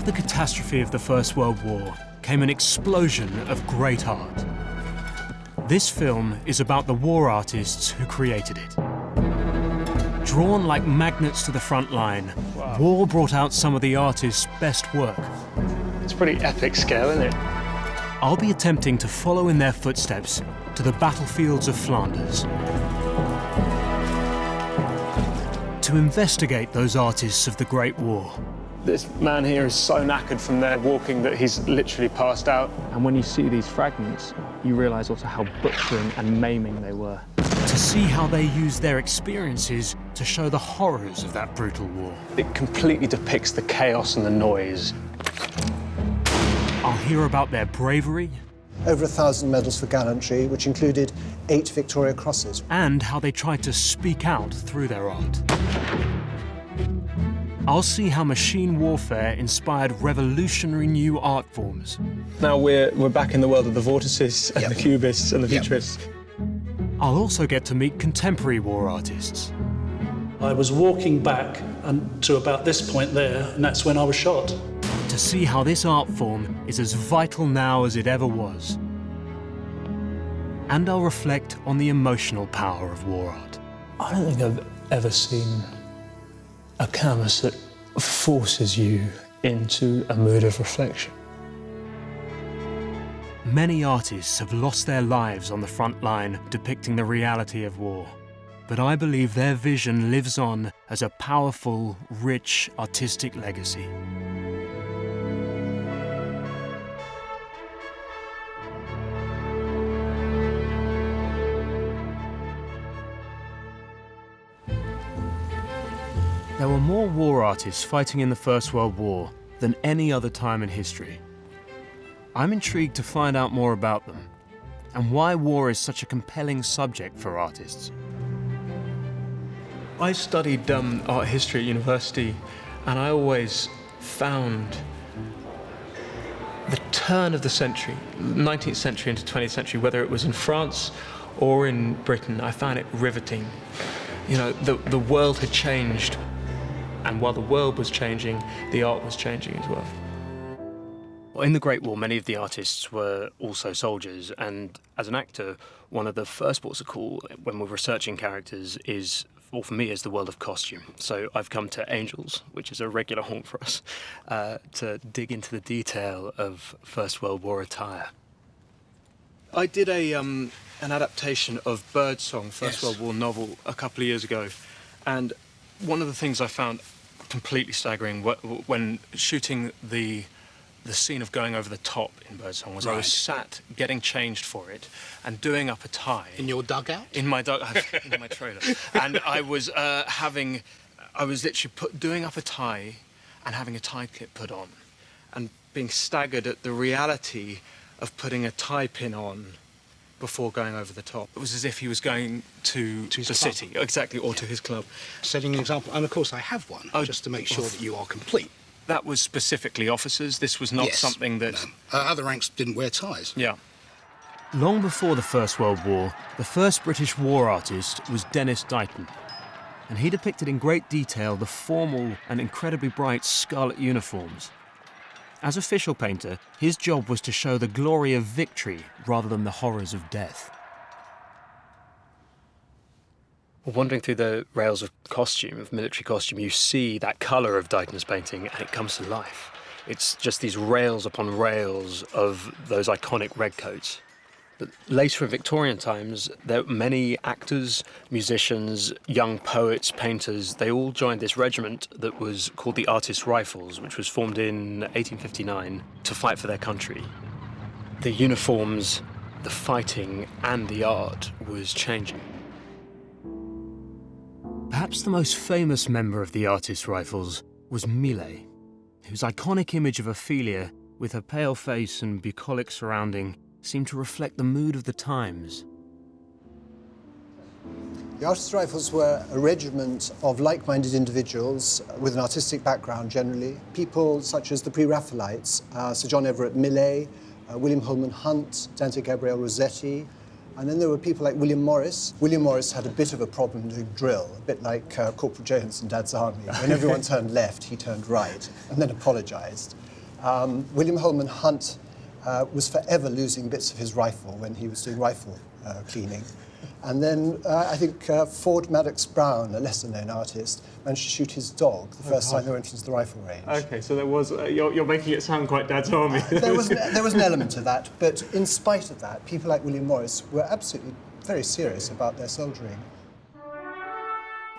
the catastrophe of the First World War came an explosion of great art. This film is about the war artists who created it. Drawn like magnets to the front line, Wow. war brought out some of the artists' best work. It's pretty epic scale, isn't it? I'll be attempting to follow in their footsteps to the battlefields of Flanders, to investigate those artists of the Great War. This man here is so knackered from their walking that he's literally passed out. And when you see these fragments, you realise also how butchering and maiming they were. To see how they used their experiences to show the horrors of that brutal war. It completely depicts the chaos and the noise. I'll hear about their bravery. Over 1,000 medals for gallantry, which included 8 Victoria Crosses. And how they tried to speak out through their art. I'll see how machine warfare inspired revolutionary new art forms. Now we're back in the world of the vortices and the cubists and the futurists. I'll also get to meet contemporary war artists. I was walking back to about this point there, and that's when I was shot. To see how this art form is as vital now as it ever was. And I'll reflect on the emotional power of war art. I don't think I've ever seen a canvas that forces you into a mood of reflection. Many artists have lost their lives on the front line depicting the reality of war. But I believe their vision lives on as a powerful, rich, artistic legacy. There were more war artists fighting in the First World War than any other time in history. I'm intrigued to find out more about them and why war is such a compelling subject for artists. I studied art history at university, and I always found the turn of the century, 19th century into 20th century, whether it was in France or in Britain, I found it riveting. You know, the world had changed, and while the world was changing, the art was changing as well. Well, in the Great War, many of the artists were also soldiers, and as an actor, one of the first ports of call when we're researching characters is, or for me, is the world of costume. So I've come to Angels, which is a regular haunt for us, to dig into the detail of First World War attire. I did an adaptation of Birdsong, First World War novel, a couple of years ago, and one of the things I found completely staggering when shooting the scene of going over the top in Birdsong was I was sat getting changed for it and doing up a tie. In your dugout? In my in my trailer. And I was literally doing up a tie and having a tie clip put on and being staggered at the reality of putting a tie pin on before going over the top. It was as if he was going to the city, exactly, or to his club. Setting an example, and of course I have one, just to make sure that you are complete. That was specifically officers. This was not something that... No. Other ranks didn't wear ties. Yeah. Long before the First World War, the first British war artist was Denis Dighton, and he depicted in great detail the formal and incredibly bright scarlet uniforms. As official painter, his job was to show the glory of victory rather than the horrors of death. Wandering through the rails of costume, of military costume, you see that colour of Dighton's painting and it comes to life. It's just these rails upon rails of those iconic redcoats. But later in Victorian times, there were many actors, musicians, young poets, painters. They all joined this regiment that was called the Artists' Rifles, which was formed in 1859 to fight for their country. The uniforms, the fighting, and the art was changing. Perhaps the most famous member of the Artists' Rifles was Millet, whose iconic image of Ophelia, with her pale face and bucolic surrounding, seemed to reflect the mood of the times. The Artists' Rifles were a regiment of like-minded individuals with an artistic background generally. People such as the Pre-Raphaelites, Sir John Everett Millais, William Holman Hunt, Dante Gabriel Rossetti, and then there were people like William Morris. William Morris had a bit of a problem doing drill, a bit like Corporal Jones in Dad's Army. When everyone turned left, he turned right, and then apologised. William Holman Hunt was forever losing bits of his rifle when he was doing rifle cleaning. And then I think Ford Madox Brown, a lesser-known artist, managed to shoot his dog the first time they went into the rifle range. Okay, so there was, you're making it sound quite Dad's Army. There was an element of that, but in spite of that, people like William Morris were absolutely very serious about their soldiering.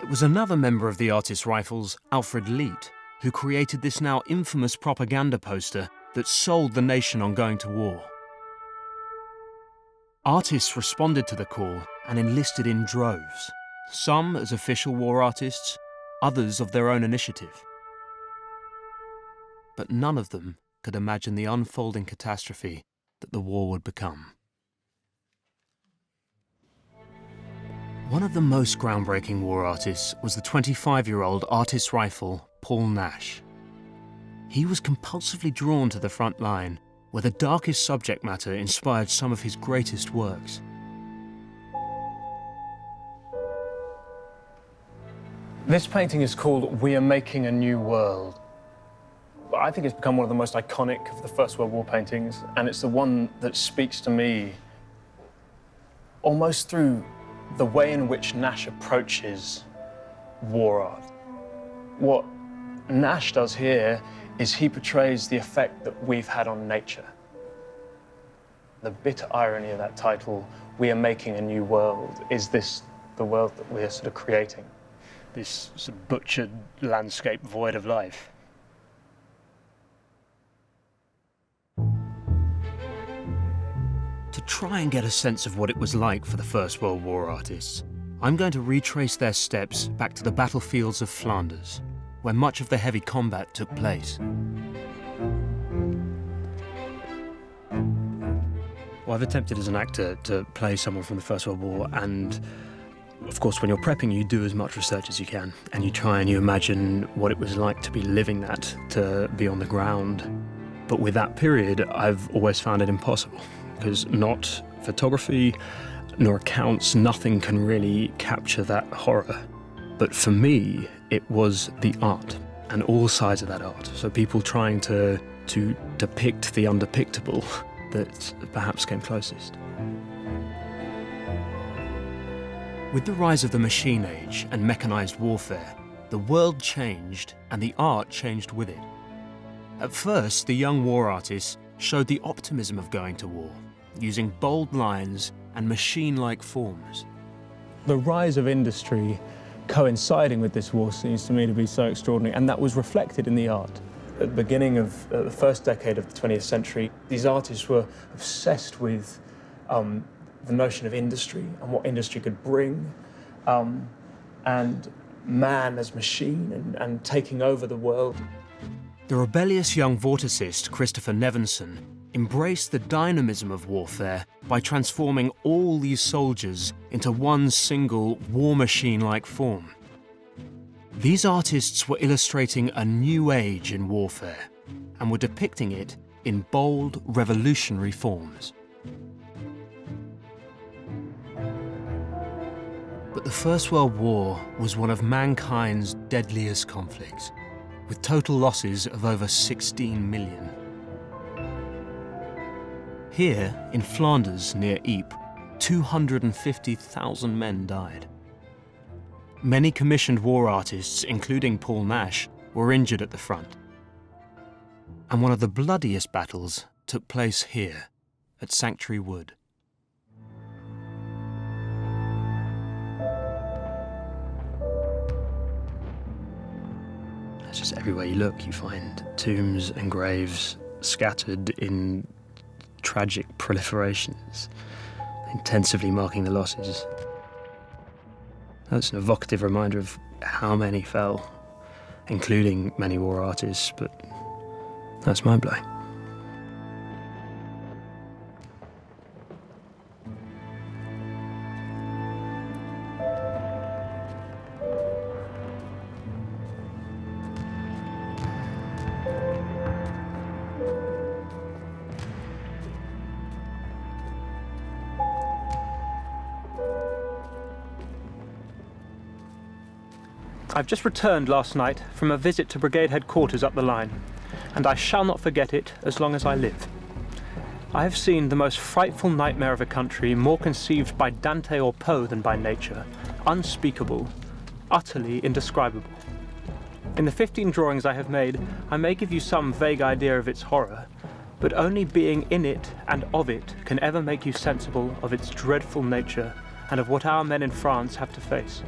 It was another member of the Artists' Rifles, Alfred Leet, who created this now infamous propaganda poster that sold the nation on going to war. Artists responded to the call and enlisted in droves, some as official war artists, others of their own initiative. But none of them could imagine the unfolding catastrophe that the war would become. One of the most groundbreaking war artists was the 25-year-old artist's rifle, Paul Nash. He was compulsively drawn to the front line, where the darkest subject matter inspired some of his greatest works. This painting is called We Are Making a New World. I think it's become one of the most iconic of the First World War paintings, and it's the one that speaks to me almost through the way in which Nash approaches war art. What Nash does here is he portrays the effect that we've had on nature. The bitter irony of that title, We Are Making a New World, is this the world that we're sort of creating? This sort of butchered landscape void of life. To try and get a sense of what it was like for the First World War artists, I'm going to retrace their steps back to the battlefields of Flanders, where much of the heavy combat took place. Well, I've attempted as an actor to play someone from the First World War, and of course when you're prepping you do as much research as you can, and you try and you imagine what it was like to be living that, to be on the ground. But with that period, I've always found it impossible, because not photography nor accounts, nothing can really capture that horror. But for me, it was the art, and all sides of that art. So people trying to depict the undepictable that perhaps came closest. With the rise of the machine age and mechanized warfare, the world changed and the art changed with it. At first, the young war artists showed the optimism of going to war, using bold lines and machine-like forms. The rise of industry coinciding with this war seems to me to be so extraordinary, and that was reflected in the art. At the beginning of the first decade of the 20th century, these artists were obsessed with the notion of industry and what industry could bring, and man as machine and taking over the world. The rebellious young vorticist Christopher Nevinson embraced the dynamism of warfare by transforming all these soldiers into one single war machine-like form. These artists were illustrating a new age in warfare and were depicting it in bold, revolutionary forms. But the First World War was one of mankind's deadliest conflicts, with total losses of over 16 million. Here, in Flanders near Ypres, 250,000 men died. Many commissioned war artists, including Paul Nash, were injured at the front. And one of the bloodiest battles took place here, at Sanctuary Wood. It's just everywhere you look, you find tombs and graves scattered in tragic proliferations, intensively marking the losses. That's an evocative reminder of how many fell, including many war artists, but that's mind-blowing. I've just returned last night from a visit to brigade headquarters up the line, and I shall not forget it as long as I live. I have seen the most frightful nightmare of a country more conceived by Dante or Poe than by nature, unspeakable, utterly indescribable. In the 15 drawings I have made, I may give you some vague idea of its horror, but only being in it and of it can ever make you sensible of its dreadful nature and of what our men in France have to face.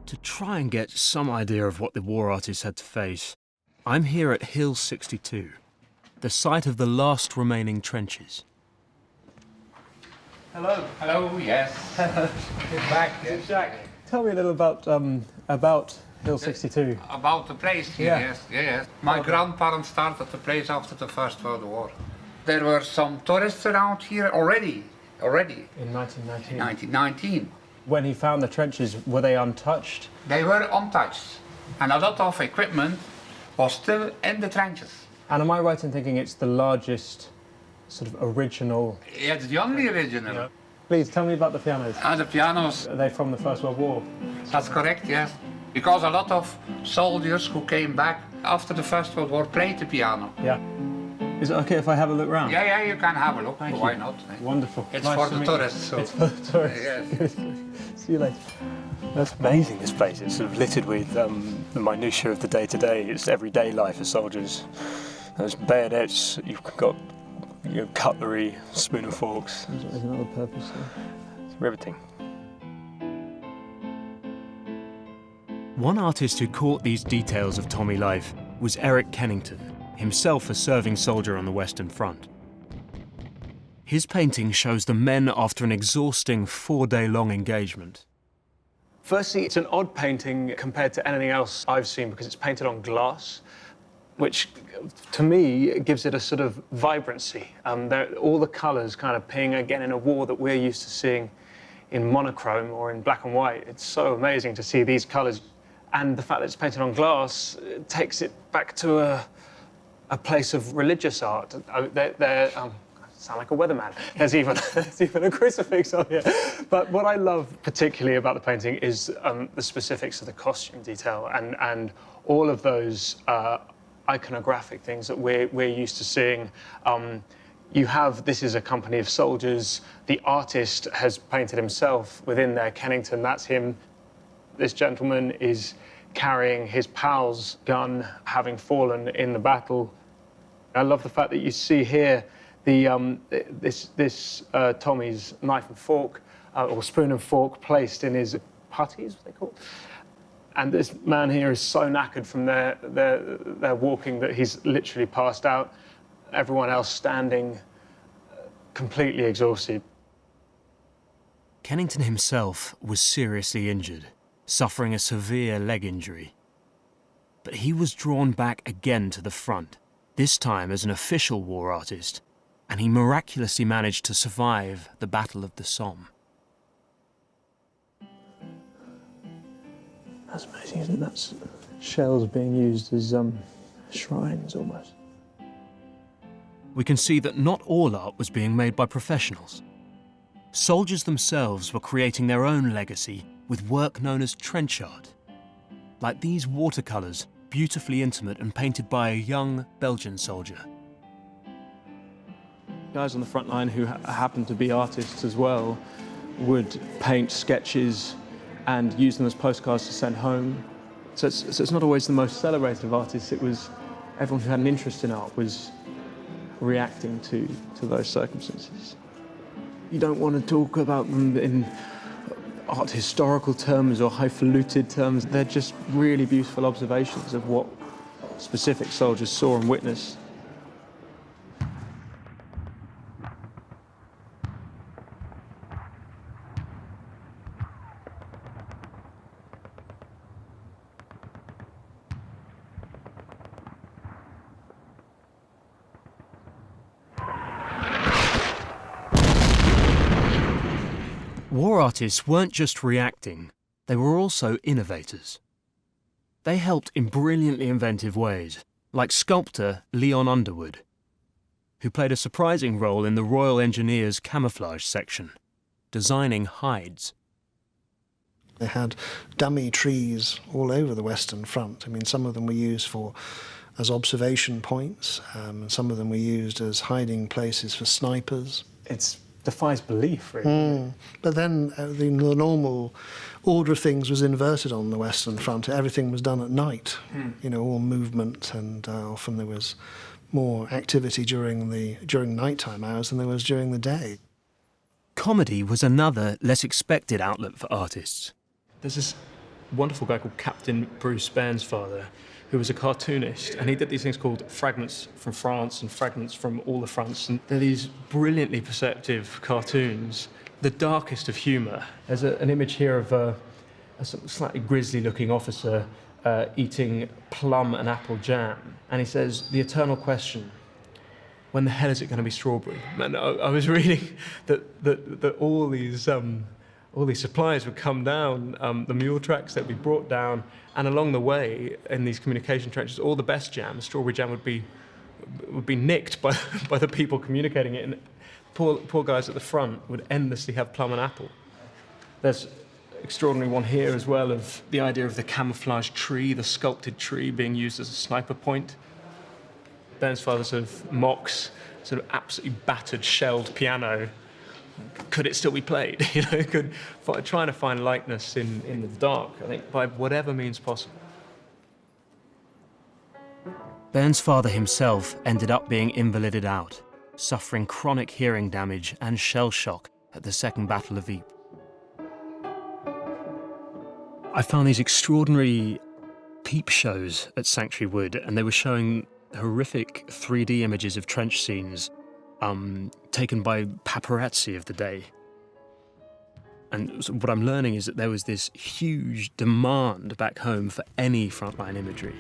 To try and get some idea of what the war artists had to face, I'm here at Hill 62, the site of the last remaining trenches. Hello. Hello, yes. Back, yes. Jack, tell me a little about Hill 62. About the place here, Yeah. yes, yes. My grandparents started the place after the First World War. There were some tourists around here already. In 1919. 1919. When he found the trenches, were they untouched? They were untouched. And a lot of equipment was still in the trenches. And am I right in thinking it's the largest sort of original? It's the only original. Yeah. Please tell me about the pianos. And the pianos, Are they from the First World War? that's correct, yes. Because a lot of soldiers who came back after the First World War played the piano. Yeah. Is it okay if I have a look round? Yeah, you can have a look. Thank Why you. not? Wonderful. It's Nice for to the meet you. tourists. So. It's for the tourists. Yes. See you later. That's amazing, this place. It's sort of littered with the minutiae of the day-to-day. It's everyday life for soldiers. There's bayonets, you've got cutlery, spoon and forks. There's another purpose there. It's riveting. One artist who caught these details of Tommy life was Eric Kennington, himself a serving soldier on the Western Front. His painting shows the men after an exhausting 4-day-long engagement. Firstly, it's an odd painting compared to anything else I've seen because it's painted on glass, which to me gives it a sort of vibrancy. All the colours kind of ping again in a war that we're used to seeing in monochrome or in black and white. It's so amazing to see these colours, and the fact that it's painted on glass takes it back to a place of religious art. Sound like a weatherman. There's even a crucifix on here. But what I love particularly about the painting is the specifics of the costume detail and all of those iconographic things that we're used to seeing. This is a company of soldiers. The artist has painted himself within there. Kennington, that's him. This gentleman is carrying his pal's gun, having fallen in the battle. I love the fact that you see here this Tommy's knife and fork, or spoon and fork, placed in his puttees, what they call. And this man here is so knackered from their walking that he's literally passed out. Everyone else standing, completely exhausted. Kennington himself was seriously injured, suffering a severe leg injury. But he was drawn back again to the front, this time as an official war artist, and he miraculously managed to survive the Battle of the Somme. That's amazing, isn't it? That's shells being used as shrines, almost. We can see that not all art was being made by professionals. Soldiers themselves were creating their own legacy with work known as trench art, like these watercolours, beautifully intimate and painted by a young Belgian soldier. Guys on the front line who happen to be artists as well would paint sketches and use them as postcards to send home. So it's not always the most celebrated of artists. It was everyone who had an interest in art was reacting to those circumstances. You don't want to talk about them in art historical terms or highfalutin terms. They're just really beautiful observations of what specific soldiers saw and witnessed. War artists weren't just reacting, they were also innovators. They helped in brilliantly inventive ways, like sculptor Leon Underwood, who played a surprising role in the Royal Engineers camouflage section, designing hides. They had dummy trees all over the Western Front. I mean, some of them were used as observation points, and some of them were used as hiding places for snipers. It defies belief, really. But then the normal order of things was inverted on the Western Front. Everything was done at night, you know, all movement, and often there was more activity during nighttime hours than there was during the day. Comedy was another, less expected outlet for artists. There's this wonderful guy called Captain Bruce Bairnsfather, who was a cartoonist, and he did these things called fragments from France and fragments from all the fronts, and they're these brilliantly perceptive cartoons, the darkest of humour. There's an image here of a slightly grisly-looking officer eating plum and apple jam, and he says, "The eternal question, when the hell is it going to be strawberry?" And I was reading that all these supplies would come down, the mule tracks that would be brought down, and along the way, in these communication trenches, all the best jam, strawberry jam, would be nicked by the people communicating it, and poor guys at the front would endlessly have plum and apple. There's an extraordinary one here as well of the idea of the camouflage tree, the sculpted tree being used as a sniper point. Bairnsfather sort of mocks sort of absolutely battered, shelled piano. Could it still be played? You know, trying to find likeness in the dark, I think, by whatever means possible. Bairnsfather himself ended up being invalided out, suffering chronic hearing damage and shell shock at the Second Battle of Ypres. I found these extraordinary peep shows at Sanctuary Wood, and they were showing horrific 3D images of trench scenes taken by paparazzi of the day. And what I'm learning is that there was this huge demand back home for any frontline imagery.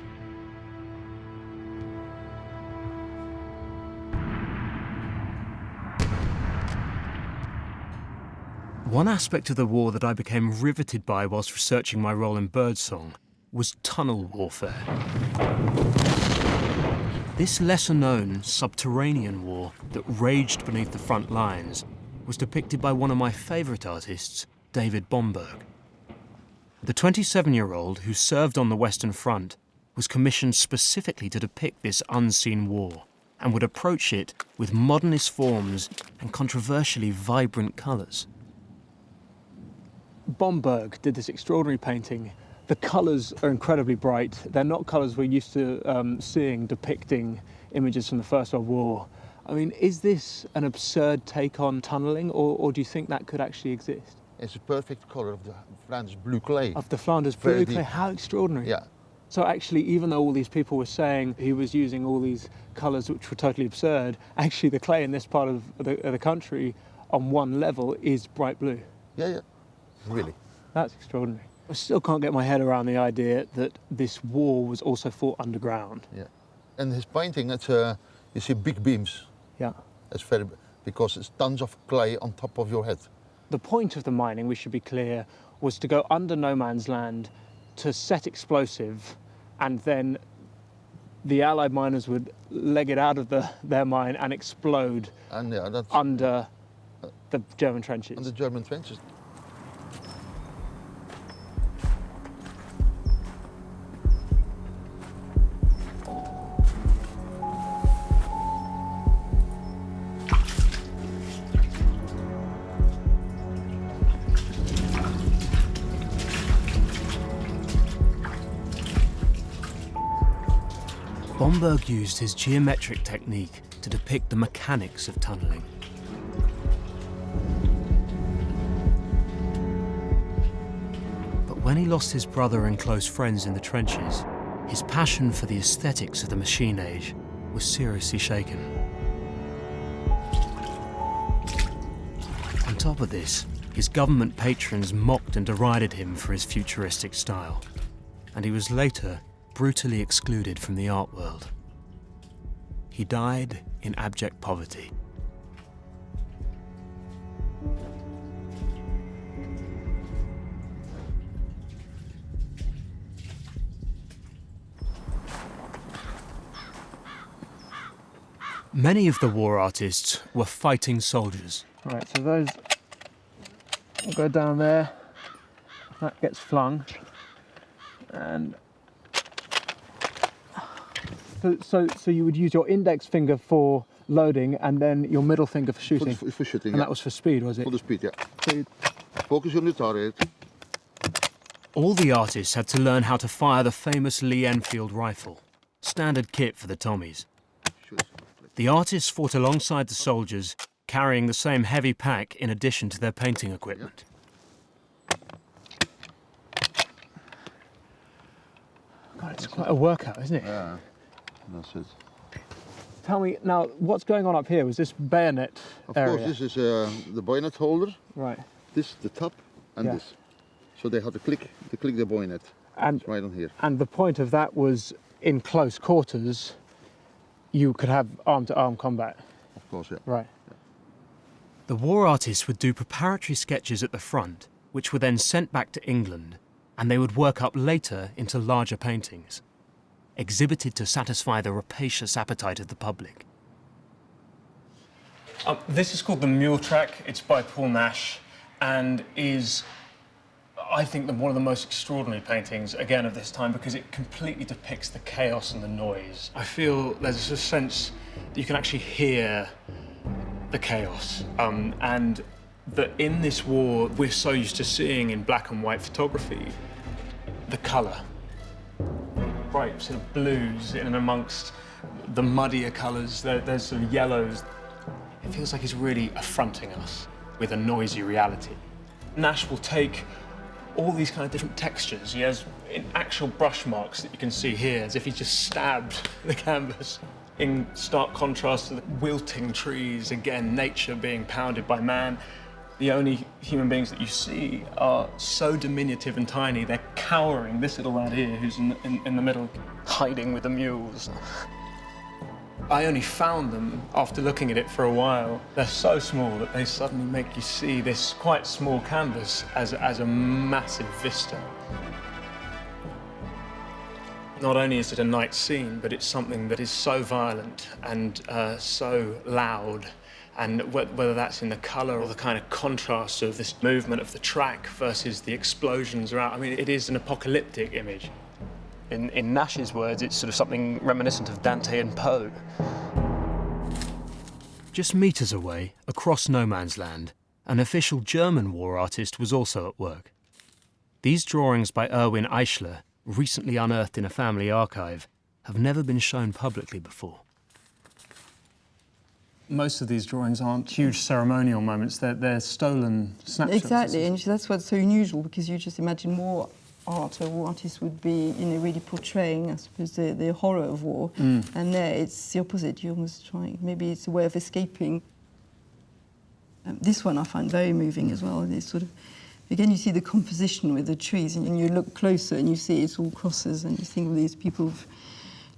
One aspect of the war that I became riveted by whilst researching my role in Birdsong was tunnel warfare. This lesser-known subterranean war that raged beneath the front lines was depicted by one of my favourite artists, David Bomberg. The 27-year-old who served on the Western Front was commissioned specifically to depict this unseen war and would approach it with modernist forms and controversially vibrant colours. Bomberg did this extraordinary painting. The colours are incredibly bright. They're not colours we're used to seeing depicting images from the First World War. I mean, is this an absurd take on tunnelling, or do you think that could actually exist? It's a perfect colour of the Flanders blue clay. Of the Flanders blue clay? How extraordinary. Yeah. So actually, even though all these people were saying he was using all these colours which were totally absurd, actually the clay in this part of the country on one level is bright blue. Yeah, really. That's extraordinary. I still can't get my head around the idea that this war was also fought underground. Yeah, and his painting, it's you see big beams. Yeah. It's very, because it's tons of clay on top of your head. The point of the mining, we should be clear, was to go under no man's land to set explosive, and then the Allied miners would leg it out of their mine and explode under the German trenches. Under German trenches. Bomberg used his geometric technique to depict the mechanics of tunnelling. But when he lost his brother and close friends in the trenches, his passion for the aesthetics of the machine age was seriously shaken. On top of this, his government patrons mocked and derided him for his futuristic style, and he was later brutally excluded from the art world. He died in abject poverty. Many of the war artists were fighting soldiers. Right, so those will go down there, that gets flung. And so you would use your index finger for loading and then your middle finger for shooting? For shooting, and that was for speed, was it? For the speed, yeah. So Focus on the target. All the artists had to learn how to fire the famous Lee Enfield rifle, standard kit for the Tommies. The artists fought alongside the soldiers, carrying the same heavy pack in addition to their painting equipment. God, it's quite a workout, isn't it? Yeah, that's it. Tell me, now, what's going on up here? Was this bayonet area? Of course, this is the bayonet holder. Right. This, the top, and Yeah. this. So they had to click the bayonet. And, it's right on here. and the point of that was, in close quarters, you could have arm-to-arm combat. Of course, yeah. Right. The war artists would do preparatory sketches at the front, which were then sent back to England, and they would work up later into larger paintings, exhibited to satisfy the rapacious appetite of the public. This is called The Mule Track. It's by Paul Nash and is, I think, one of the most extraordinary paintings, again, of this time, because it completely depicts the chaos and the noise. I feel there's a sense that you can actually hear the chaos, and that in this war, we're so used to seeing in black and white photography the colour. Bright sort of blues in and amongst the muddier colours, there's sort of yellows. It feels like he's really affronting us with a noisy reality. Nash will take all these kind of different textures. He has actual brush marks that you can see here, as if he just stabbed the canvas, in stark contrast to the wilting trees, again, nature being pounded by man. The only human beings that you see are so diminutive and tiny, they're cowering. This little lad here, who's in the middle, hiding with the mules. I only found them after looking at it for a while. They're so small that they suddenly make you see this quite small canvas as a massive vista. Not only is it a night scene, but it's something that is so violent and so loud, and whether that's in the colour or the kind of contrast of this movement of the track versus the explosions around. I mean, it is an apocalyptic image. In Nash's words, it's sort of something reminiscent of Dante and Poe. Just metres away, across no man's land, an official German war artist was also at work. These drawings by Erwin Eichler, recently unearthed in a family archive, have never been shown publicly before. Most of these drawings aren't huge ceremonial moments, they're stolen snapshots. Exactly, and that's what's so unusual, because you just imagine war art or war artists would be, really portraying, I suppose, the horror of war. And there it's the opposite. You're almost trying, maybe it's a way of escaping. This one I find very moving as well. It's sort of, again, you see the composition with the trees, and you look closer and you see it's all crosses, and you think, well, these people have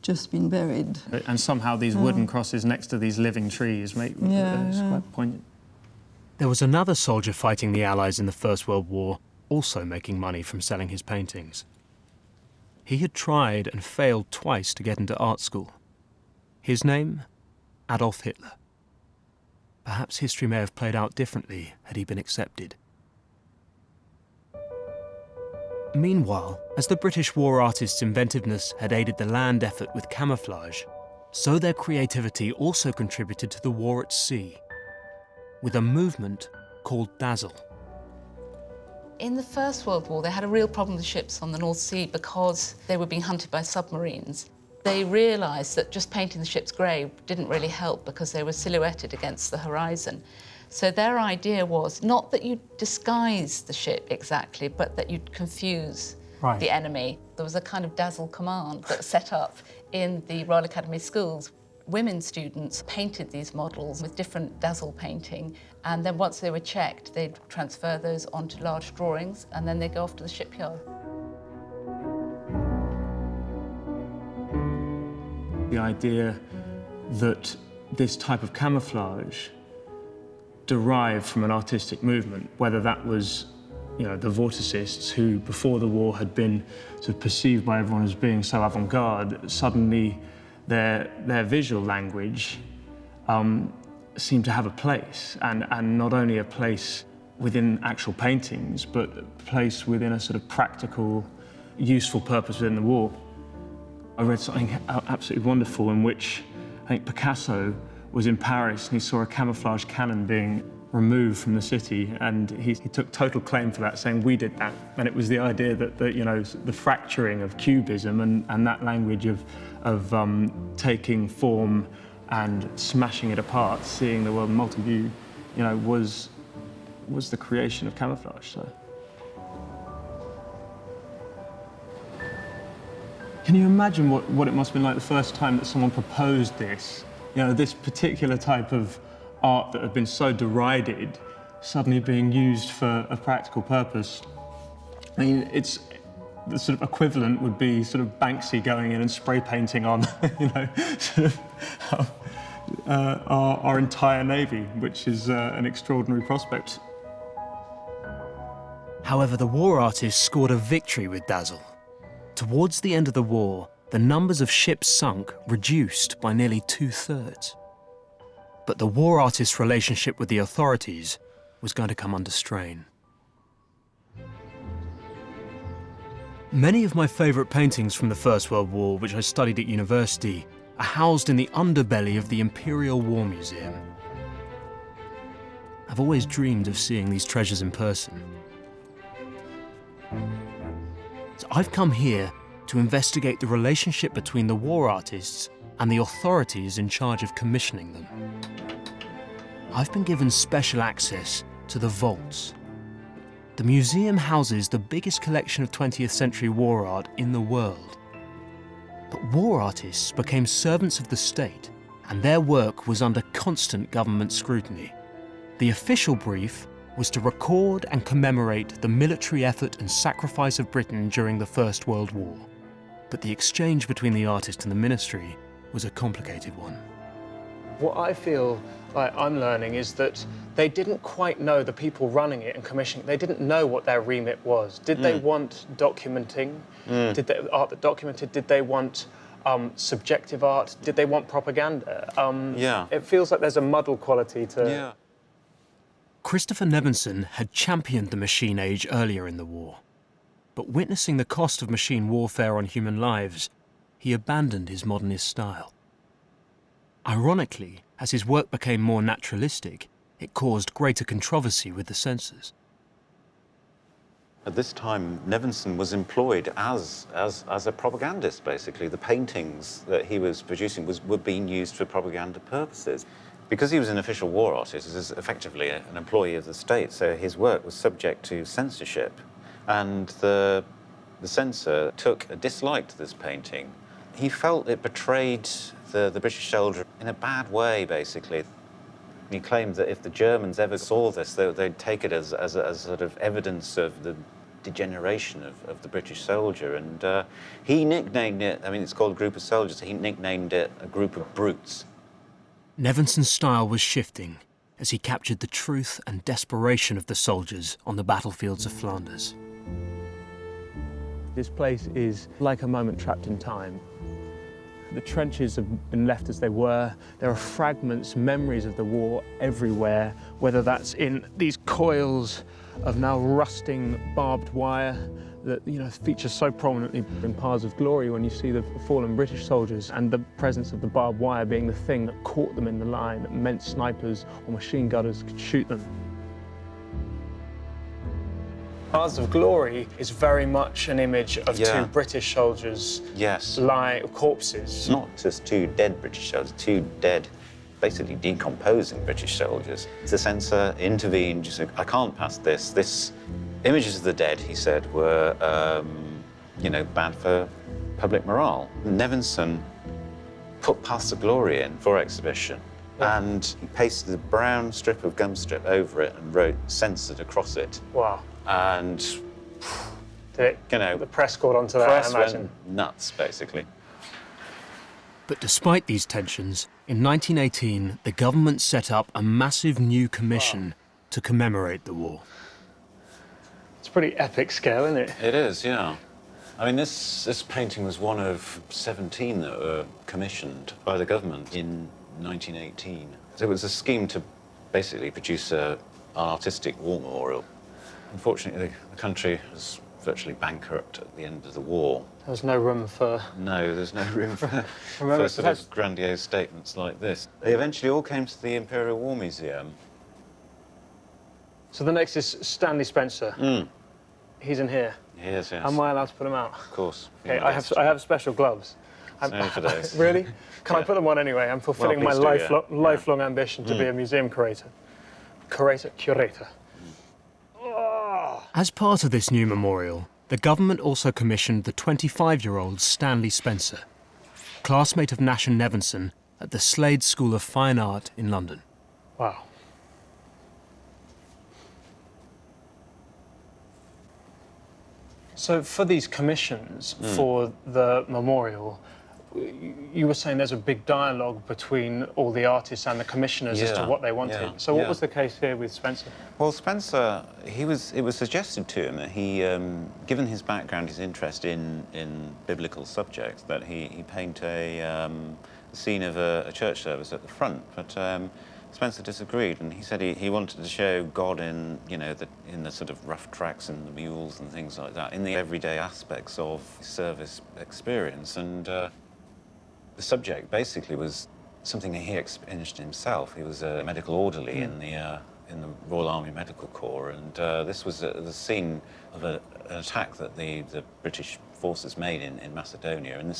just been buried. And somehow these wooden crosses next to these living trees make it's quite poignant. There was another soldier fighting the Allies in the First World War, also making money from selling his paintings. He had tried and failed twice to get into art school. His name? Adolf Hitler. Perhaps history may have played out differently had he been accepted. Meanwhile, as the British war artists' inventiveness had aided the land effort with camouflage, so their creativity also contributed to the war at sea, with a movement called Dazzle. In the First World War, they had a real problem with ships on the North Sea because they were being hunted by submarines. They realised that just painting the ships grey didn't really help because they were silhouetted against the horizon. So their idea was not that you disguise the ship exactly, but that you'd confuse the enemy. There was a kind of dazzle command that was set up in the Royal Academy schools. Women students painted these models with different dazzle painting, and then once they were checked, they'd transfer those onto large drawings, and then they'd go off to the shipyard. The idea that this type of camouflage derived from an artistic movement, whether that was, the vorticists who before the war had been sort of perceived by everyone as being so avant-garde, suddenly their visual language seemed to have a place, and not only a place within actual paintings, but placed within a sort of practical, useful purpose within the war. I read something absolutely wonderful in which I think Picasso was in Paris and he saw a camouflage cannon being removed from the city, and he took total claim for that, saying, "We did that." And it was the idea that the fracturing of cubism and that language of taking form and smashing it apart, seeing the world multi-view, was the creation of camouflage. So. Can you imagine what it must have been like the first time that someone proposed this? This particular type of art that had been so derided, suddenly being used for a practical purpose. I mean, it's the sort of equivalent would be sort of Banksy going in and spray painting on, our entire navy, which is an extraordinary prospect. However, the war artists scored a victory with Dazzle. Towards the end of the war, the numbers of ships sunk reduced by nearly 2/3. But the war artists' relationship with the authorities was going to come under strain. Many of my favourite paintings from the First World War, which I studied at university, are housed in the underbelly of the Imperial War Museum. I've always dreamed of seeing these treasures in person. So I've come here to investigate the relationship between the war artists and the authorities in charge of commissioning them. I've been given special access to the vaults. The museum houses the biggest collection of 20th century war art in the world. But war artists became servants of the state, and their work was under constant government scrutiny. The official brief was to record and commemorate the military effort and sacrifice of Britain during the First World War. But the exchange between the artist and the ministry was a complicated one. What I feel like I'm learning is that they didn't quite know, the people running it and commissioning, they didn't know what their remit was. Did they want documenting? Did they art that documented? Did they want subjective art? Did they want propaganda? It feels like there's a muddled quality to... Yeah. Christopher Nevinson had championed the machine age earlier in the war. But witnessing the cost of machine warfare on human lives, he abandoned his modernist style. Ironically, as his work became more naturalistic, it caused greater controversy with the censors. At this time, Nevinson was employed as a propagandist, basically. The paintings that he was producing were being used for propaganda purposes. Because he was an official war artist, he was effectively an employee of the state, so his work was subject to censorship. And the censor took a dislike to this painting. He felt it betrayed the British soldier in a bad way, basically. He claimed that if the Germans ever saw this, they'd take it as sort of evidence of the degeneration of the British soldier. And he nicknamed it, I mean, it's called a group of soldiers, he nicknamed it a group of brutes. Nevinson's style was shifting as he captured the truth and desperation of the soldiers on the battlefields of Flanders. This place is like a moment trapped in time. The trenches have been left as they were. There are fragments, memories of the war everywhere, whether that's in these coils of now rusting barbed wire that features so prominently in Paths of Glory when you see the fallen British soldiers, and the presence of the barbed wire being the thing that caught them in the line, that meant snipers or machine gunners could shoot them. Paths of Glory is very much an image of two British soldiers corpses. Not just two dead British soldiers, two dead, basically decomposing British soldiers. The censor intervened, just said, I can't pass this. This images of the dead, he said, were, bad for public morale. Nevinson put Paths of Glory in for exhibition, and he pasted a brown strip of gum strip over it and wrote "censored" across it. Wow. And, the press caught onto that, I imagine. Went nuts, basically. But despite these tensions, in 1918, the government set up a massive new commission to commemorate the war. It's a pretty epic scale, isn't it? It is, yeah. I mean, this painting was one of 17 that were commissioned by the government in 1918. So it was a scheme to basically produce a artistic war memorial. Unfortunately, the country was virtually bankrupt at the end of the war. There was no room for... No, there's no room for Remember, sort of grandiose statements like this. They eventually all came to the Imperial War Museum. So the next is Stanley Spencer. He's in here. Yes, yes. Am I allowed to put him out? Of course. Okay, I have special gloves. Only for those. Really? Can I put them on anyway? I'm fulfilling my lifelong ambition to be a museum curator. Curator. As part of this new memorial, the government also commissioned the 25-year-old Stanley Spencer, classmate of Nash and Nevinson at the Slade School of Fine Art in London. Wow. So for these commissions for the memorial, you were saying there's a big dialogue between all the artists and the commissioners as to what they wanted. So what was the case here with Spencer? Well, Spencer, it was suggested to him that he, given his background, his interest in biblical subjects, that he paint a scene of a church service at the front. But Spencer disagreed, and he said he wanted to show God in, you know, in the sort of rough tracks and the mules and things like that, in the everyday aspects of service experience. And the subject basically was something that he experienced himself. He was a medical orderly in the Royal Army Medical Corps, and this was the scene of an attack that the British forces made in Macedonia. And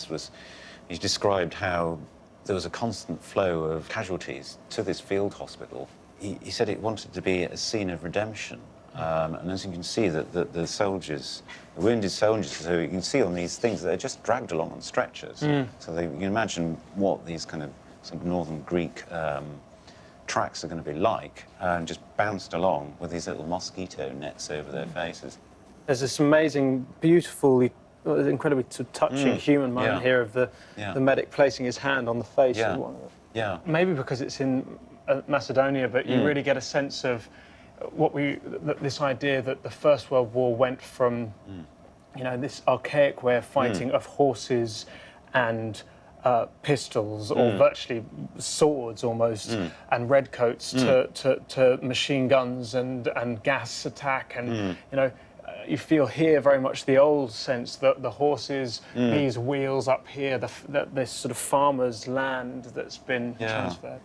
he described how there was a constant flow of casualties to this field hospital. He said it wanted to be a scene of redemption. And as you can see, that the soldiers, the wounded soldiers, so you can see on these things, they're just dragged along on stretchers. So you can imagine what these kind of sort of northern Greek tracks are going to be like, and just bounced along with these little mosquito nets over their faces. There's this amazing, beautiful, incredibly touching human moment here of the medic placing his hand on the face of one. Maybe because it's in Macedonia, but you really get a sense of this idea that the First World War went from, you know, this archaic way of fighting of horses and pistols, or virtually swords almost, and redcoats to machine guns and gas attack, and you know, you feel here very much the old sense that the horses, these wheels up here, this sort of farmer's land that's been transferred.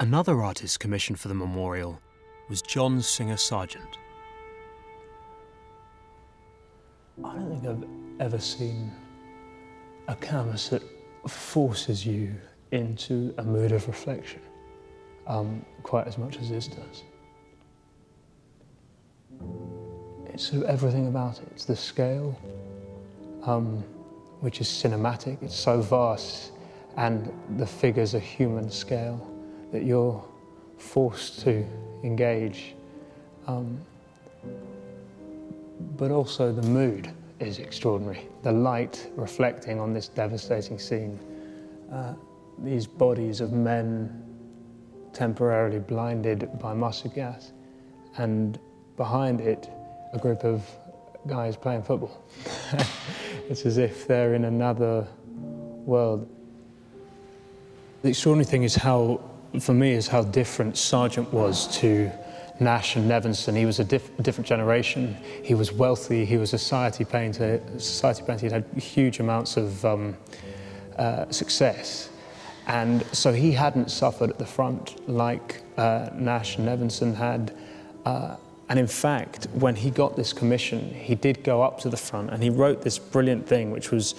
Another artist commissioned for the memorial was John Singer Sargent. I don't think I've ever seen a canvas that forces you into a mood of reflection quite as much as this does. It's sort of everything about it. It's the scale, which is cinematic. It's so vast, and the figures are human scale that you're forced to engage. But also the mood is extraordinary. The light reflecting on this devastating scene. These bodies of men temporarily blinded by mustard gas, and behind it, a group of guys playing football. It's as if they're in another world. The extraordinary thing is for me, is how different Sargent was to Nash and Nevinson. He was a different generation. He was wealthy. He was a society painter. He'd had huge amounts of success. And so he hadn't suffered at the front like Nash and Nevinson had. And in fact, when he got this commission, he did go up to the front, and he wrote this brilliant thing, which was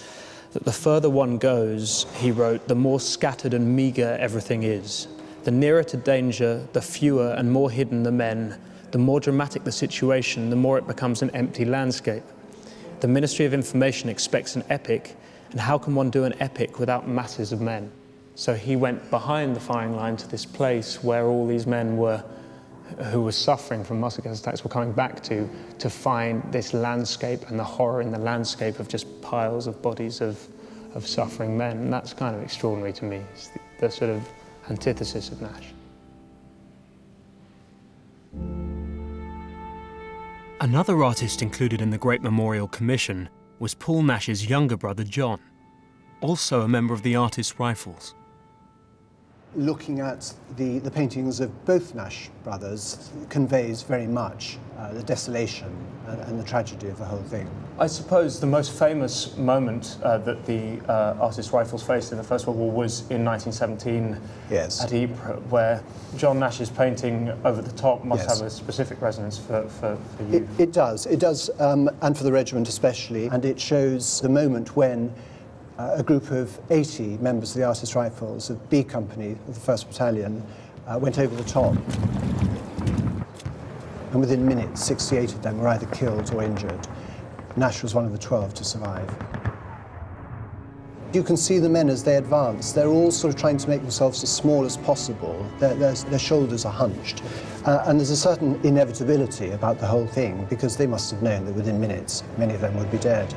that the further one goes, he wrote, the more scattered and meagre everything is. The nearer to danger, the fewer and more hidden the men, the more dramatic the situation, the more it becomes an empty landscape. The Ministry of Information expects an epic, and how can one do an epic without masses of men? So he went behind the firing line to this place where all these men who were suffering from mustard gas attacks were coming back to find this landscape and the horror in the landscape of just piles of bodies of suffering men. And that's kind of extraordinary to me. It's the sort of antithesis of Nash. Another artist included in the Great Memorial Commission was Paul Nash's younger brother, John. also a member of the Artists' Rifles. Looking at the paintings of both Nash brothers conveys very much the desolation and the tragedy of the whole thing. I suppose the most famous moment that the Artists' Rifles faced in the First World War was in 1917 yes. at Ypres, where John Nash's painting over the top must yes. have a specific resonance for you. It does, and for the regiment especially, and it shows the moment when a group of 80 members of the Artists' Rifles of B Company of the 1st Battalion went over the top. And within minutes, 68 of them were either killed or injured. Nash was one of the 12 to survive. You can see the men as they advance. They're all sort of trying to make themselves as small as possible. Their shoulders are hunched. And there's a certain inevitability about the whole thing, because they must have known that within minutes, many of them would be dead.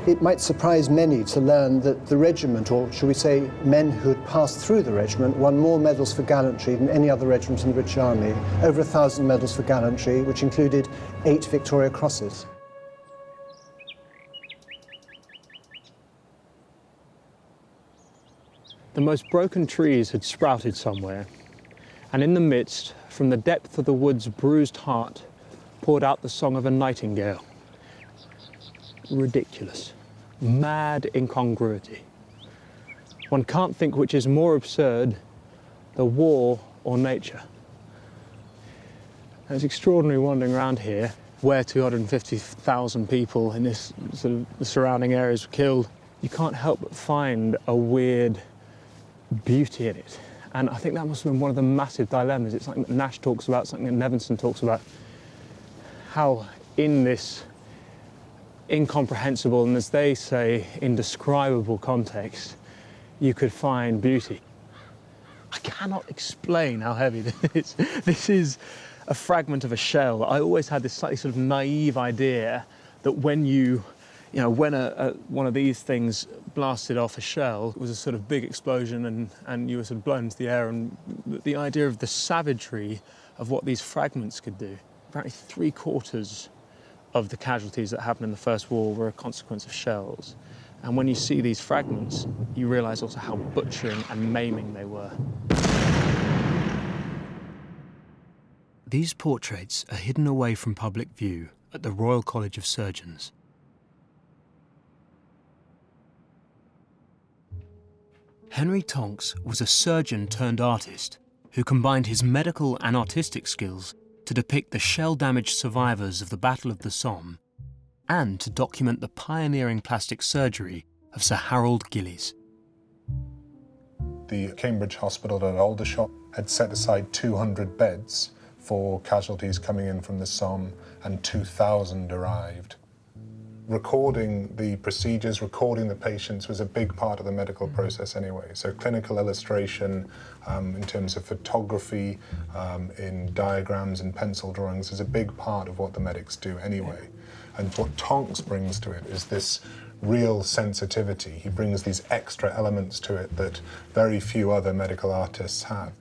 It might surprise many to learn that the regiment, or shall we say men who had passed through the regiment, won more medals for gallantry than any other regiment in the British Army. Over 1,000 medals for gallantry, which included 8 Victoria Crosses. The most broken trees had sprouted somewhere, and in the midst, from the depth of the wood's bruised heart, poured out the song of a nightingale. Ridiculous. Mad incongruity. One can't think which is more absurd, the war or nature. And it's extraordinary wandering around here, where 250,000 people in this sort of the surrounding areas were killed. You can't help but find a weird beauty in it. And I think that must have been one of the massive dilemmas. It's something that Nash talks about, something that Nevinson talks about, how in this incomprehensible and, as they say, indescribable context, you could find beauty. I cannot explain how heavy this is. This is a fragment of a shell. I always had this slightly sort of naive idea that when when one of these things blasted off a shell, it was a sort of big explosion and you were sort of blown into the air, and the idea of the savagery of what these fragments could do. Apparently 3/4 of the casualties that happened in the First War were a consequence of shells. And when you see these fragments, you realise also how butchering and maiming they were. These portraits are hidden away from public view at the Royal College of Surgeons. Henry Tonks was a surgeon turned artist who combined his medical and artistic skills to depict the shell-damaged survivors of the Battle of the Somme and to document the pioneering plastic surgery of Sir Harold Gillies. The Cambridge Hospital at Aldershot had set aside 200 beds for casualties coming in from the Somme, and 2,000 arrived. Recording the procedures, recording the patients was a big part of the medical process anyway. So clinical illustration in terms of photography, in diagrams and pencil drawings is a big part of what the medics do anyway. And what Tonks brings to it is this real sensitivity. He brings these extra elements to it that very few other medical artists have.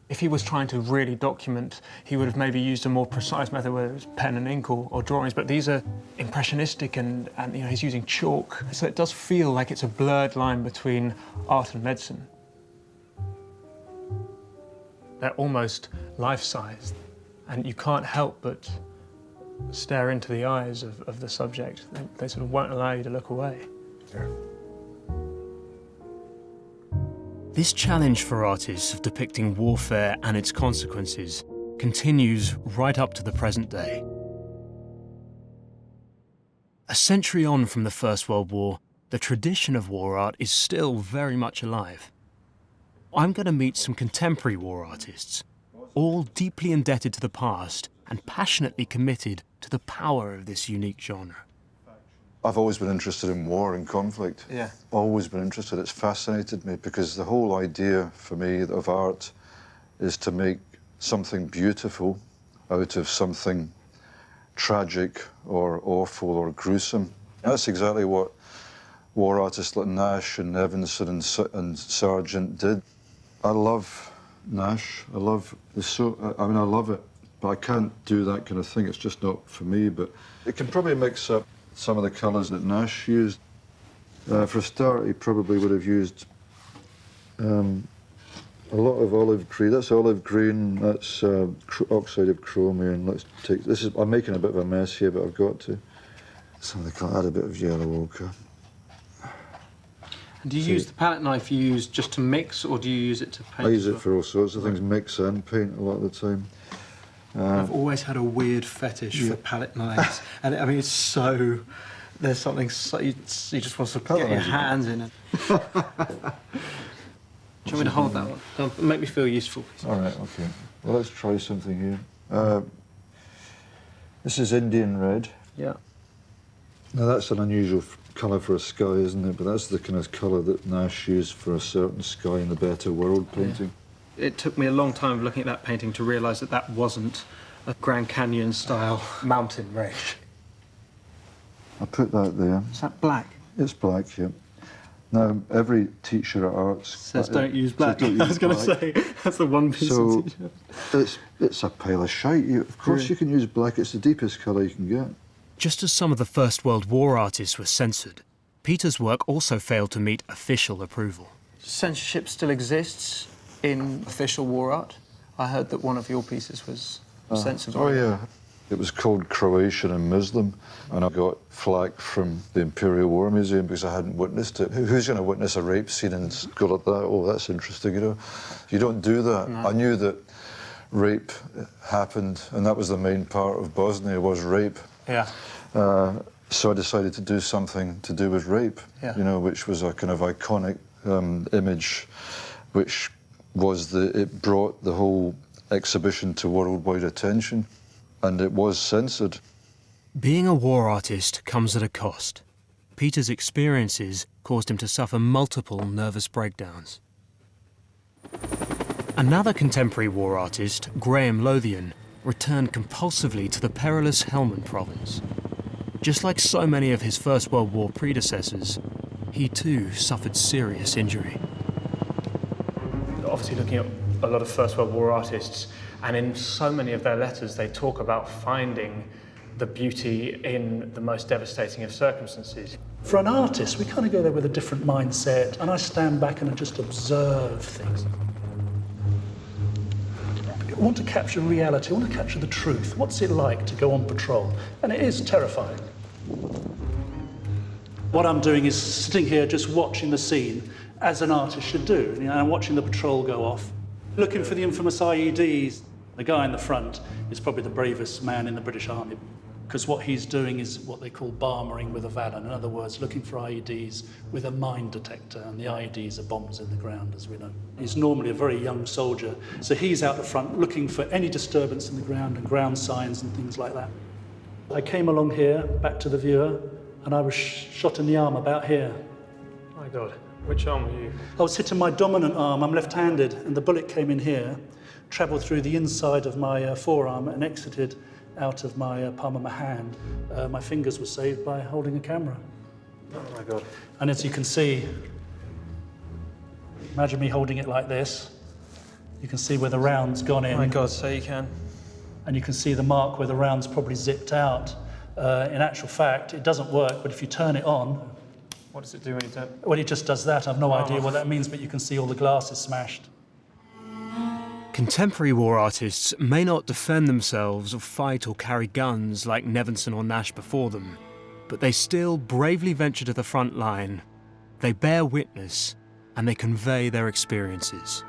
If he was trying to really document, he would have maybe used a more precise method, whether it was pen and ink or drawings, but these are impressionistic and he's using chalk. So it does feel like it's a blurred line between art and medicine. They're almost life-sized, and you can't help but stare into the eyes of the subject. They sort of won't allow you to look away. Yeah. This challenge for artists of depicting warfare and its consequences continues right up to the present day. A century on from the First World War, the tradition of war art is still very much alive. I'm going to meet some contemporary war artists, all deeply indebted to the past and passionately committed to the power of this unique genre. I've always been interested in war and conflict. Yeah. Always been interested. It's fascinated me because the whole idea for me of art is to make something beautiful out of something tragic or awful or gruesome. That's exactly what war artists like Nash and Nevinson and Sargent did. I love Nash. I love I love it, but I can't do that kind of thing. It's just not for me. But it can probably mix up some of the colours that Nash used. For a start, he probably would have used a lot of olive green. That's olive green. That's oxide of chromium. Let's take this. I'm making a bit of a mess here, but I've got to. So I can add a bit of yellow ochre. And do you use the palette knife you use just to mix, or do you use it to paint? I use it for all sorts of things, mix and paint a lot of the time. I've always had a weird fetish for palette knives, and I mean it's so. There's something so you just want to get your hands in it. Do you want me to hold that one? Make me feel useful, please. All right, okay. Well, let's try something here. This is Indian red. Yeah. Now, that's an unusual colour for a sky, isn't it? But that's the kind of colour that Nash used for a certain sky in the Better World painting. Yeah. It took me a long time looking at that painting to realise that that wasn't a Grand Canyon-style mountain range. I'll put that there. Is that black? It's black, yeah. Now, every teacher at arts... Says don't use black. Don't use I was going to say, that's the one piece of teacher. It's a pile of shite. Of course you can use black. It's the deepest colour you can get. Just as some of the First World War artists were censored, Peter's work also failed to meet official approval. Censorship still exists in official war art. I heard that one of your pieces was censored. Oh, yeah. It was called Croatian and Muslim, and I got flack from the Imperial War Museum because I hadn't witnessed it. Who's going to witness a rape scene and go like that? Oh, that's interesting, you know. You don't do that. No. I knew that rape happened, and that was the main part of Bosnia, was rape. Yeah. So I decided to do something to do with rape, you know, which was a kind of iconic image, which was it brought the whole exhibition to worldwide attention. And it was censored. Being a war artist comes at a cost. Peter's experiences caused him to suffer multiple nervous breakdowns. Another contemporary war artist, Graham Lothian, returned compulsively to the perilous Helmand province. Just like so many of his First World War predecessors, he too suffered serious injury. Obviously looking at a lot of First World War artists, and in so many of their letters they talk about finding the beauty in the most devastating of circumstances. For an artist, we kind of go there with a different mindset, and I stand back and I just observe things. I want to capture reality, I want to capture the truth. What's it like to go on patrol? And it is terrifying. What I'm doing is sitting here just watching the scene, as an artist should do. You know, I'm watching the patrol go off, looking for the infamous IEDs. The guy in the front is probably the bravest man in the British Army, because what he's doing is what they call barmering with a Vallon. In other words, looking for IEDs with a mine detector, and the IEDs are bombs in the ground, as we know. He's normally a very young soldier, so he's out the front looking for any disturbance in the ground and ground signs and things like that. I came along here, back to the viewer, and I was shot in the arm about here. My God, which arm were you? I was hitting my dominant arm, I'm left-handed, and the bullet came in here, travelled through the inside of my forearm and exited out of my palm of my hand. My fingers were saved by holding a camera. Oh my God. And as you can see, imagine me holding it like this. You can see where the round's gone in. Oh my God, so you can. And you can see the mark where the round's probably zipped out. In actual fact, it doesn't work, but if you turn it on... What does it do when you turn? Well, it just does that. I've no idea what that means, but you can see all the glass is smashed. Contemporary war artists may not defend themselves or fight or carry guns like Nevinson or Nash before them, but they still bravely venture to the front line. They bear witness and they convey their experiences.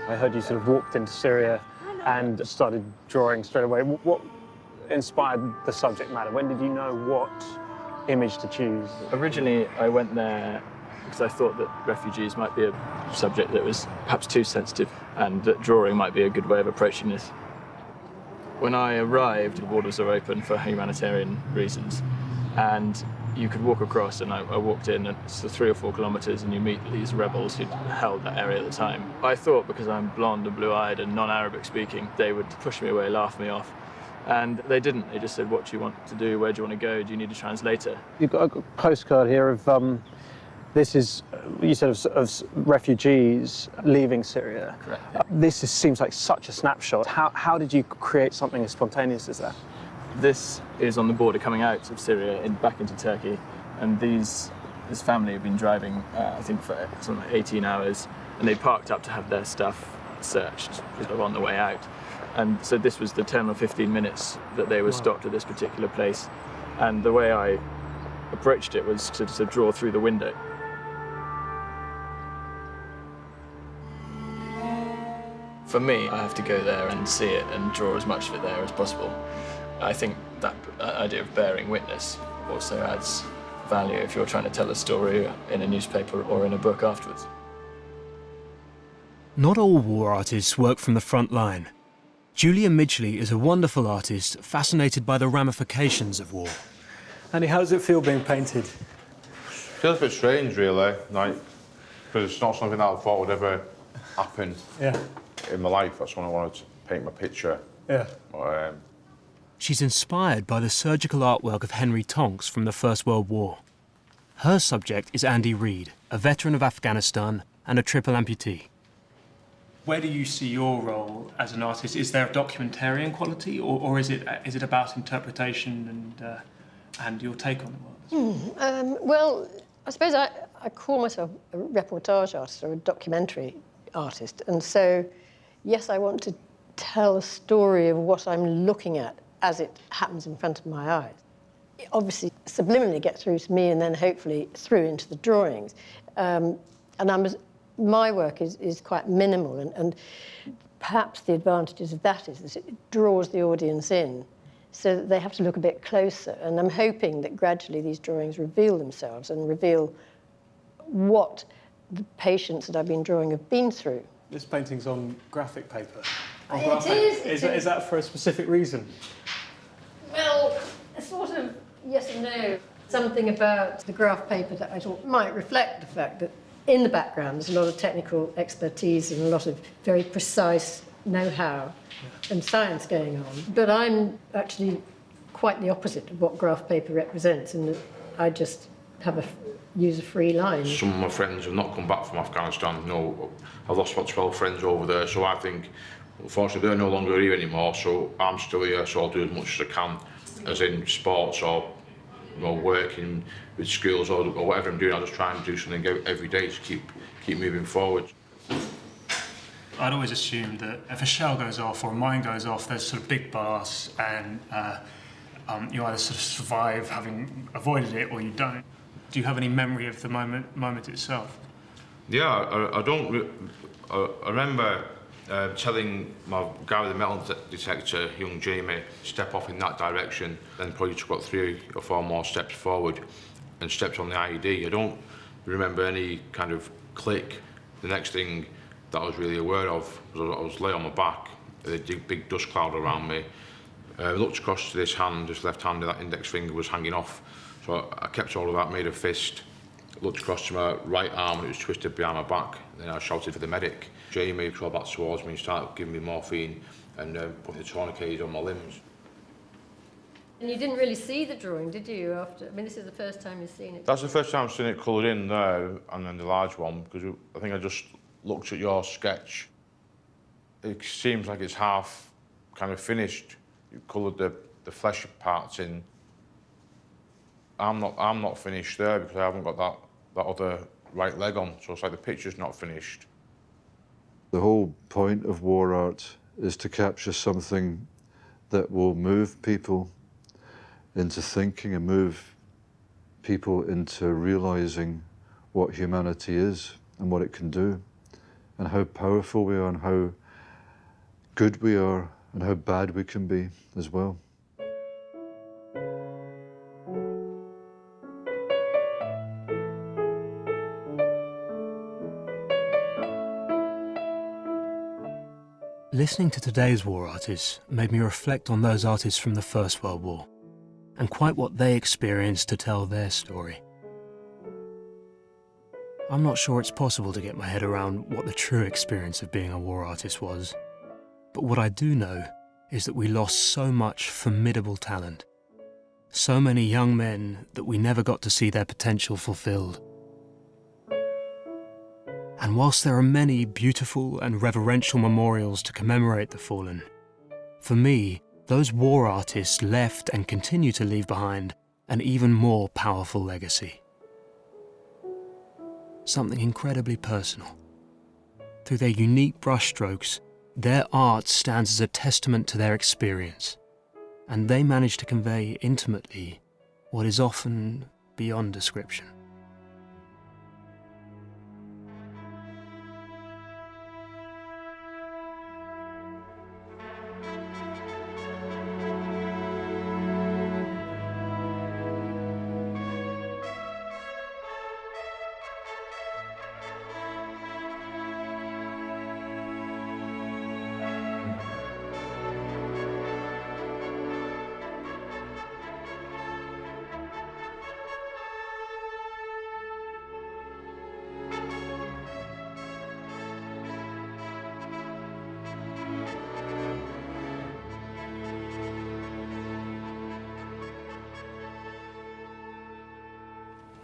I heard you sort of walked into Syria and started drawing straight away. What inspired the subject matter? When did you know what image to choose? Originally, I went there because I thought that refugees might be a subject that was perhaps too sensitive, and that drawing might be a good way of approaching this. When I arrived, the borders are open for humanitarian reasons, and you could walk across, and I walked in, and it's 3 or 4 kilometres, and you meet these rebels who'd held that area at the time. I thought, because I'm blonde and blue-eyed and non-Arabic speaking, they would push me away, laugh me off. And they didn't. They just said, what do you want to do? Where do you want to go? Do you need a translator? You've got a postcard here of, this is, you said, of refugees leaving Syria. Correct. This seems like such a snapshot. How did you create something as spontaneous as that? This is on the border coming out of Syria back into Turkey, and these This family had been driving, I think, for something like 18 hours, and they parked up to have their stuff searched sort of on the way out. And so this was the 10 or 15 minutes that they were stopped at this particular place. And the way I approached it was to draw through the window. For me, I have to go there and see it and draw as much of it there as possible. I think that idea of bearing witness also adds value if you're trying to tell a story in a newspaper or in a book afterwards. Not all war artists work from the front line. Julia Midgley is a wonderful artist fascinated by the ramifications of war. Andy, how does it feel being painted? Feels a bit strange, really, like, because it's not something that I thought would ever happen in my life. That's when I wanted to paint my picture. Yeah. But, She's inspired by the surgical artwork of Henry Tonks from the First World War. Her subject is Andy Reid, a veteran of Afghanistan and a triple amputee. Where do you see your role as an artist? Is there a documentarian quality, or is it about interpretation and your take on the world? Well, I suppose I call myself a reportage artist or a documentary artist, and so yes, I want to tell a story of what I'm looking at as it happens in front of my eyes. It obviously subliminally gets through to me and then hopefully through into the drawings. My work is quite minimal, and perhaps the advantages of that is that it draws the audience in so that they have to look a bit closer. And I'm hoping that gradually these drawings reveal themselves and reveal what the patients that I've been drawing have been through. This painting's on graphic paper. Is that for a specific reason? Well, sort of yes and no. Something about the graph paper that I thought might reflect the fact that in the background there's a lot of technical expertise and a lot of very precise know-how and science going on. But I'm actually quite the opposite of what graph paper represents, in that I just use a free line. some of my friends have not come back from Afghanistan. I've lost about 12 friends over there, so I think, unfortunately, they're no longer here anymore, so I'm still here, so I'll do as much as I can, as in sports or working with schools or whatever I'm doing. I'll just try and do something every day to keep moving forward. I'd always assumed that if a shell goes off or a mine goes off, there's sort of big blast, and you either sort of survive having avoided it or you don't. Do you have any memory of the moment itself? Yeah, I remember telling my guy with the metal detector, young Jamie, step off in that direction, then probably took about 3 or 4 more steps forward and stepped on the IED. I don't remember any kind of click. The next thing that I was really aware of was I was lay on my back, a big dust cloud around me. I looked across to this hand, this left hand, that index finger was hanging off. So I kept hold of that, made a fist, looked across to my right arm and it was twisted behind my back. Then I shouted for the medic. Jamie crawled back towards me and started giving me morphine and putting the tourniquets on my limbs. And you didn't really see the drawing, did you? I mean, this is the first time you've seen it. That's the first time I've seen it coloured in there, and then the large one, because I think I just looked at your sketch. It seems like it's half kind of finished. You coloured the flesh parts in. I'm not finished there because I haven't got that other right leg on, so it's like the picture's not finished. The whole point of war art is to capture something that will move people into thinking and move people into realising what humanity is and what it can do, and how powerful we are and how good we are and how bad we can be as well. Listening to today's war artists made me reflect on those artists from the First World War and quite what they experienced to tell their story. I'm not sure it's possible to get my head around what the true experience of being a war artist was, but what I do know is that we lost so much formidable talent, so many young men that we never got to see their potential fulfilled. And whilst there are many beautiful and reverential memorials to commemorate the fallen, for me, those war artists left and continue to leave behind an even more powerful legacy. something incredibly personal. Through their unique brushstrokes, their art stands as a testament to their experience, and they manage to convey intimately what is often beyond description.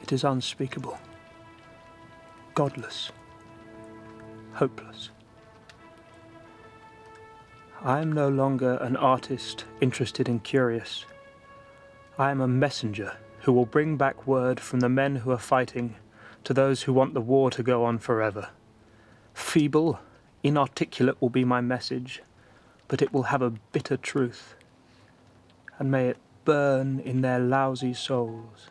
It is unspeakable, godless, hopeless. I am no longer an artist interested and curious. I am a messenger who will bring back word from the men who are fighting to those who want the war to go on forever. Feeble, inarticulate will be my message, but it will have a bitter truth, and may it burn in their lousy souls.